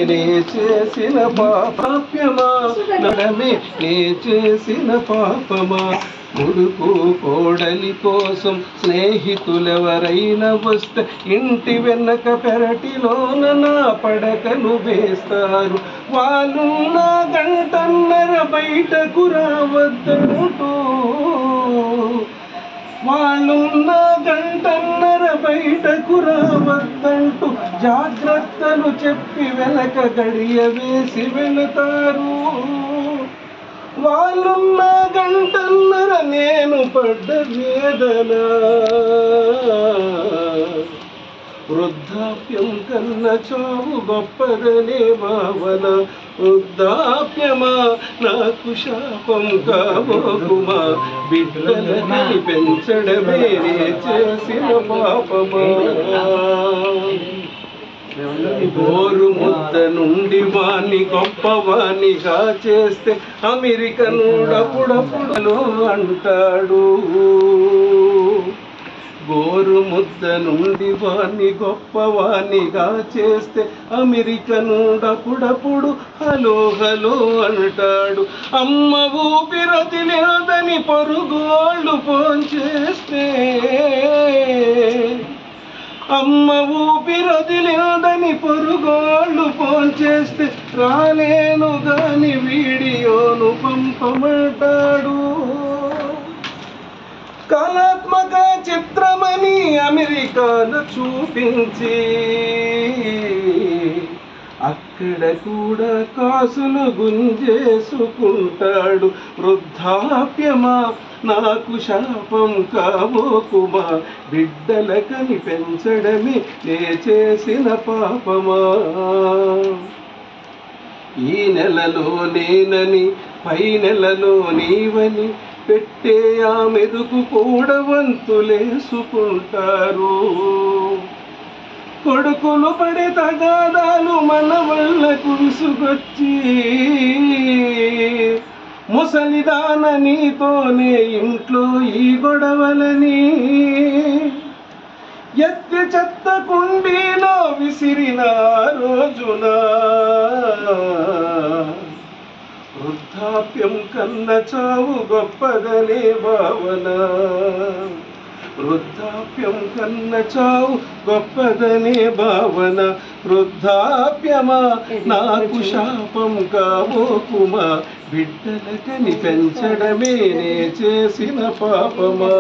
నే చేసిన పాపమా నడమే నే చేసిన పాపమా కొడుకు కోడలి కోసం స్నేహితులెవరైనా వస్తే ఇంటి వెనక పెరటిలోన నా పడకను వేస్తారు. వాళ్ళు నా గంటన్నర బయటకు రావద్దంటూ వాళ్ళున్న గంటన్నర బయటకు రావద్దంటూ జాగ్రత్తలు చెప్పి వెనక గడియ వేసి వెళతారు. వాళ్ళున్న గంటన్నర నేను పడ్డ వేదన వృద్ధాప్యం కన్న చావు గొప్పదనే భావన. వృద్ధాప్యమా నాకు శాపం కాబోకుమా బిడ్డలని పెంచడమే నే చేసిన పాపమా. గోరు ముద్ద నుండి వాణ్ణి గొప్పవాణిగా చేస్తే అమెరికనుడప్పుడప్పుడలో అంటాడు. గోరు ముద్ద నుండి వాణ్ణి గొప్పవాణిగా చేస్తే అమెరికనుడప్పుడప్పుడు హలో హలో అంటాడు. అమ్మ ఊపిరతి లేదని పొరుగోళ్ళు ఫోన్ చేస్తే అమ్మ ఊపిరతి లేదని పొరుగోళ్ళు ఫోన్ చేస్తే రాలేను గాని వీడియోను పంపమంటాడు. కళాత్మక చిత్రమని అమెరికాను చూపించి అక్కడ కూడా కాసులు గుంజేసుకుంటాడు. వృద్ధాప్యమా నాకు శాపం కాబోకుమా బిడ్డలకని పెంచడమే నే చేసిన పాపమా. ఈ నెలలో నేనని పై నెలలో నీవని పెట్టే ఆ మెదుకు కూడా వంతులేసుకుంటారు. కొడుకులు పడే తగాదాలు మన వల్ల కురుసుకొచ్చి ముసలిదాన నీతోనే ఇంట్లో ఈ గొడవలని ఎత్తి చెత్త కుండీలో విసిరిన రోజున వృద్ధాప్యం కన్న చావు గొప్పదనే భావన. వృద్ధాప్యం కన్న చావు గొప్పదనే భావన. వృద్ధాప్యమా నాకు శాపం కాబోకుమా బిడ్డలకని పెంచడమే నే చేసిన పాపమా.